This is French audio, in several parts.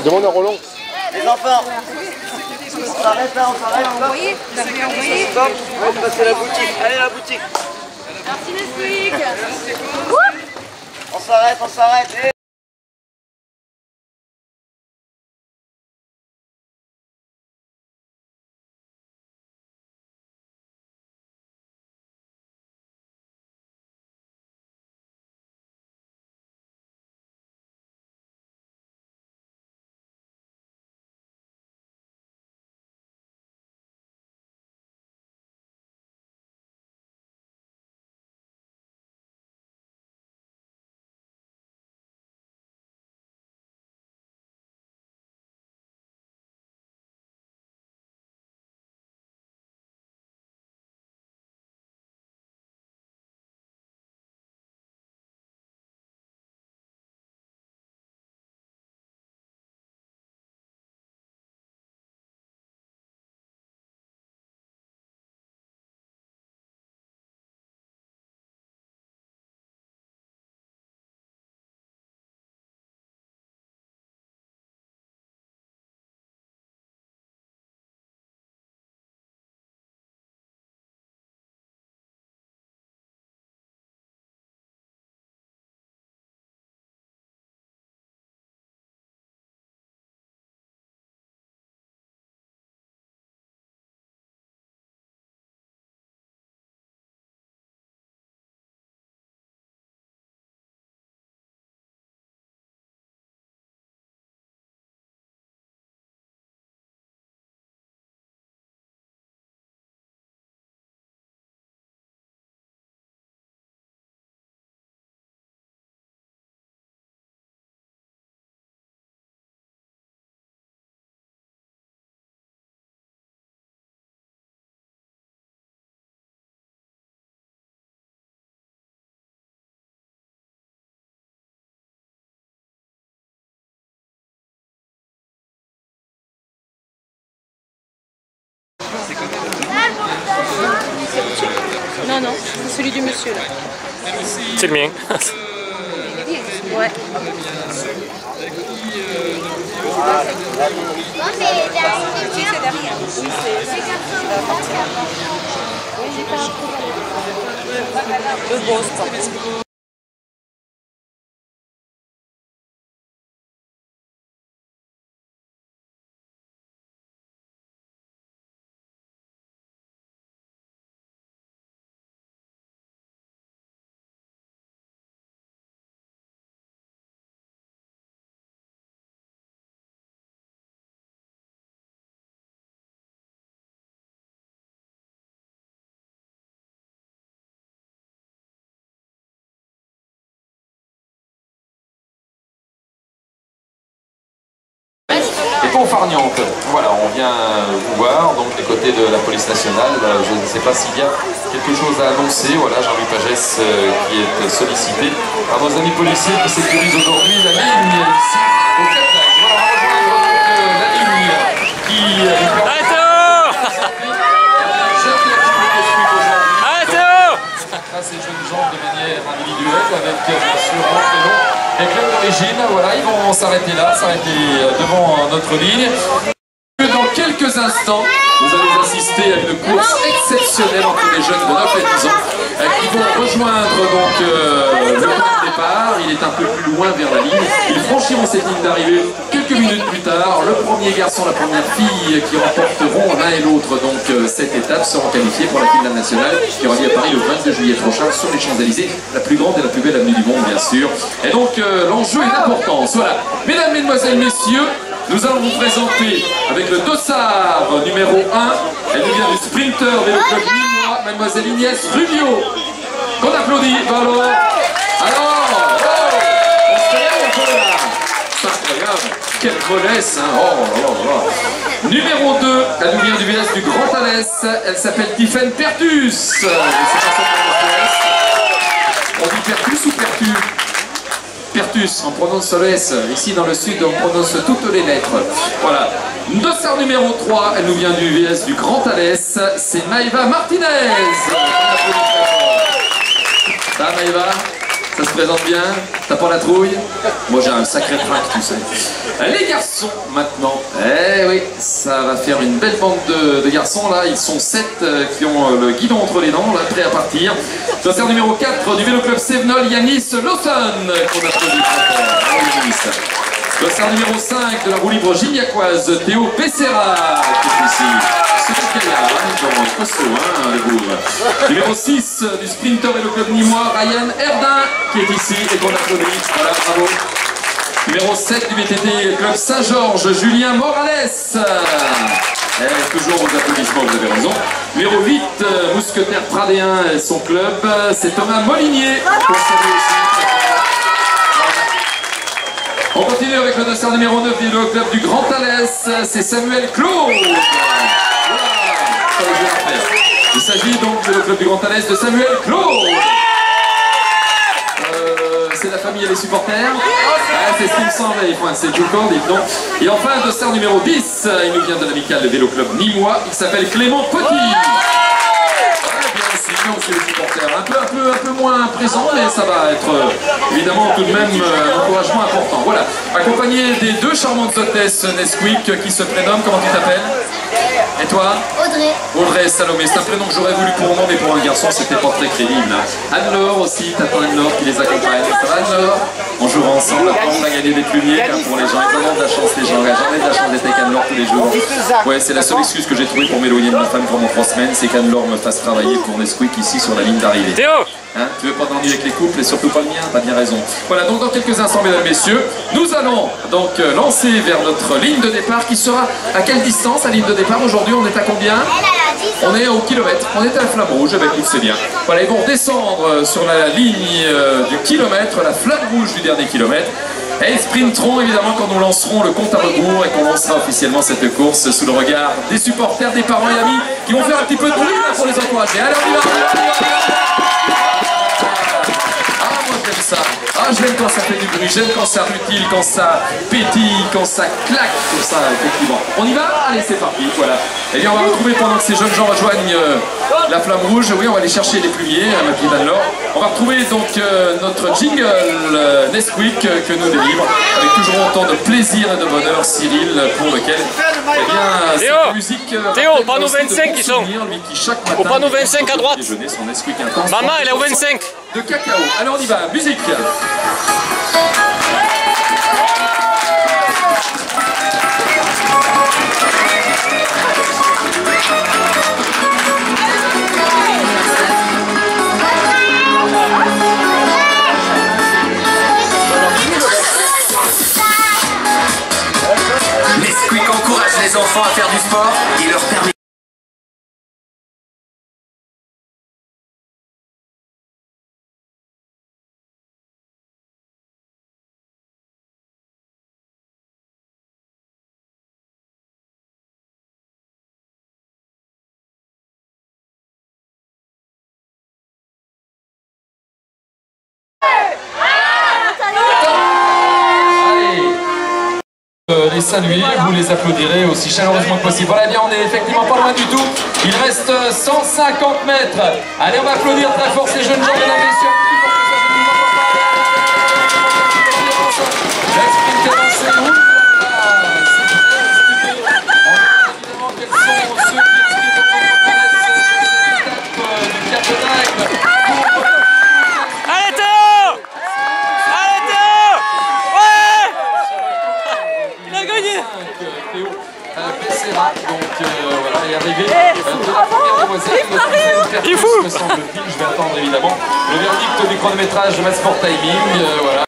Demande à Roland. Les enfants, on s'arrête là, on s'arrête. Stop, on va passer la boutique. Allez, la boutique. Merci Nesquik. On s'arrête, on s'arrête. Non, non, c'est celui du monsieur là. C'est le mien. Ouais. C'est derrière. Oui, c'est le boss. Et Pont-Farniente, voilà, on vient vous voir, donc des côtés de la police nationale. Je ne sais pas s'il y a quelque chose à annoncer. Voilà, Jean-Louis Pagès qui est sollicité par nos amis policiers qui sécurisent aujourd'hui la ligne ici au Cap-d'Agde. Voilà, on va rejoindre la ligne qui ces jeunes gens de manière individuelle avec bien sûr les clubs d'origine. Voilà, ils vont s'arrêter là, s'arrêter devant notre ligne. Dans quelques instants, vous allez assister à une course exceptionnelle entre les jeunes de 9 et 10 ans qui vont rejoindre donc le point de départ. Il est un peu plus loin vers la ligne. Ils franchiront cette ligne d'arrivée quelques minutes plus tard. Le premier garçon, la première fille qui remporteront l'un et l'autre donc cette étape seront qualifiés pour la finale nationale qui aura lieu à Paris le 22 juillet prochain sur les Champs-Élysées, la plus grande et la plus belle avenue du monde bien sûr. Et donc l'enjeu est d'importance. Voilà, mesdames, mesdemoiselles, messieurs, nous allons vous présenter avec le dossard numéro 1. Elle nous vient du sprinter vélo club lillois, mademoiselle Inès Rubio. Qu'on applaudit, alors. On se réveille un peu là. C'est incroyable. Quelle mollesse, hein. Oh. Numéro 2, elle nous vient du village du Grand Alès. Elle s'appelle Tiffaine Pertus. On dit Pertus ou Pertus? Pertus, on prononce le S. Ici dans le sud, on prononce toutes les lettres. Voilà. Dossard numéro 3, elle nous vient du VS du Grand Alès. C'est Maïva Martinez. Ça va Maëva? Ça se présente bien? T'as pas la trouille? Moi j'ai un sacré trac, tu sais. Les garçons maintenant. Eh oui, ça va faire une belle bande de garçons là. Ils sont 7 qui ont le guidon entre les dents, là, prêts à partir. Dossard numéro 4 du Vélo Club Sévenol, Yanis Lawson, qu'on applaudit. Dossard numéro 5 de la roue libre gignacoise, Théo Becerra, qui est ici. C'est le gaillard, hein, costaud, hein, les bourgs. Numéro 6 du Sprinter Vélo Club Nîmois, Ryan Erdin, qui est ici et qu'on applaudit. Voilà, bravo. Numéro 7 du VTT Club Saint-Georges, Julien Morales. Toujours vos applaudissements, vous avez raison. Numéro 8, Mousquetaire Pradéen et son club, c'est Thomas Molinier. On continue avec le dossard numéro 9 du club du Grand Alès, c'est Samuel Claude. Voilà. Il s'agit donc du club du Grand Alès de Samuel Claude. C'est la famille et les supporters. C'est ce qu'il me semblait, c'est tout le corps, dites donc. Et enfin, un dossard numéro 10, il nous vient de l'amical de Vélo Club Nîmois, il s'appelle Clément Petit. Aussi les supporters, un peu moins présent, mais ça va être évidemment tout de même un encouragement important. Voilà, accompagné des 2 charmantes hôtesses Nesquik qui se prénomment, comment tu t'appelles? Et toi? Audrey. Audrey Salomé, c'est un prénom que j'aurais voulu pour un homme, mais pour un garçon c'était pas très crédible. Anne-Laure aussi, t'attends Anne-Laure qui les accompagne. Ça va Anne-Laure? On jouera ensemble, on a gagné des plumiers pour les gens, ils ont de la chance les gens, jamais de la chance d'être avec Anne-Laure tous les jours. Ouais, c'est la seule excuse que j'ai trouvée pour m'éloigner de ma femme pendant 3 semaines, c'est qu'Anne-Laure me fasse travailler pour Nesquik ici sur la ligne d'arrivée. Théo! Hein, tu veux pas t'ennuyer avec les couples et surtout pas le mien, t'as bien raison. Voilà, donc dans quelques instants, mesdames, messieurs, nous allons donc lancer vers notre ligne de départ qui sera à quelle distance la ligne de départ? Aujourd'hui, on est à combien? On est au kilomètre, on est à la flamme rouge, avec nous c'est bien. Voilà, ils vont descendre sur la ligne du kilomètre, la flamme rouge du dernier kilomètre. Et ils sprinteront évidemment quand nous lancerons le compte à rebours et qu'on lancera officiellement cette course sous le regard des supporters, des parents et amis qui vont faire un petit peu de bruit là, pour les encourager. Allez, on y va, on y va. J'aime ça. Ah, j'aime quand ça fait du bruit, j'aime quand ça rutile, quand ça pétille, quand ça claque, comme ça, effectivement. On y va? Allez, c'est parti, voilà. Eh bien, on va retrouver pendant que ces jeunes gens rejoignent la flamme rouge, oui, on va aller chercher les plumiers, ma petite Anne-Laure. On va retrouver donc notre jingle Nesquik que nous délivre, avec toujours autant de plaisir et de bonheur, Cyril, pour lequel, eh bien, cette musique... Théo, panneau 25 qui sont. Lui qui chaque matin, au panneau 25 à droite. Déjeuner son Nesquik intense. Maman, elle est au 25. De cacao. Alors on y va, musique. Nesquik encourage les enfants à faire du sport et leur permet les saluer, vous les applaudirez aussi chaleureusement que possible. Voilà, bien, on est effectivement pas loin du tout. Il reste 150 mètres. Allez, on va applaudir très fort ces jeunes gens, mesdames et messieurs. Allez Théo! Allez Théo! Ouais! Il a gagné! Théo Becerra, donc voilà, est arrivé de la première demoiselle. Il est fou! Me semble-t-il, je vais attendre évidemment le verdict du chronométrage de Mad Sport Timing, voilà.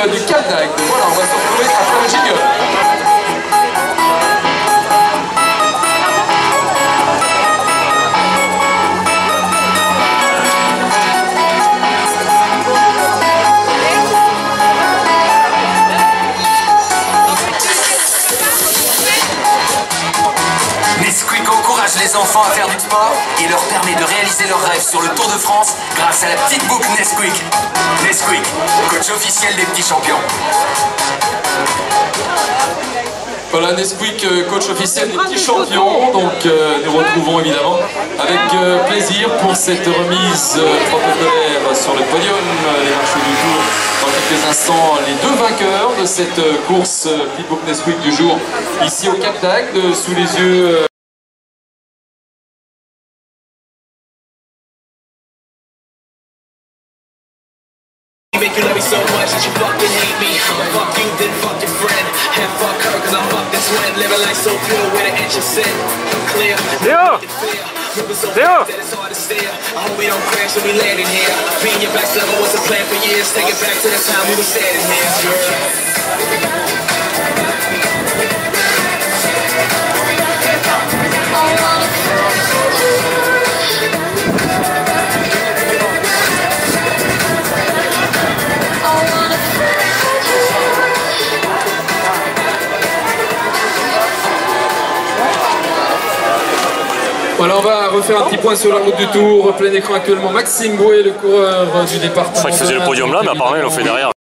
Du Caldac, voilà, on va se retrouver après le jingle. Nesquik encourage les enfants à faire du sport et leur permet de réaliser leurs rêves sur le Tour de France grâce à la petite boucle Nesquik. Nesquik, coach officiel des petits champions. Voilà, Nesquik, coach officiel des petits champions. Donc nous retrouvons évidemment avec plaisir pour cette remise protocolaire sur le podium des marchés du Tour. Dans quelques instants, les deux vainqueurs de cette course Petite Boucle Nesquik du jour, ici au Cap d'Agde, sous les yeux make you love me so much that you fucking hate me. Fuck you, then fuck your friend. And fuck her, cause I fuck this one. Living life so pure with an inch of sin. Clear. Léo! Léo! It's hard to steer. I hope we don't crash when we landing here. Being your best lover was a plan for years. Take it back to the time we were standing here. Voilà, on va refaire un petit point sur la route du Tour. Plein écran actuellement, Maxime Bouet, le coureur du département. Je crois qu'il faisait le podium là, mais apparemment il l'a fait derrière.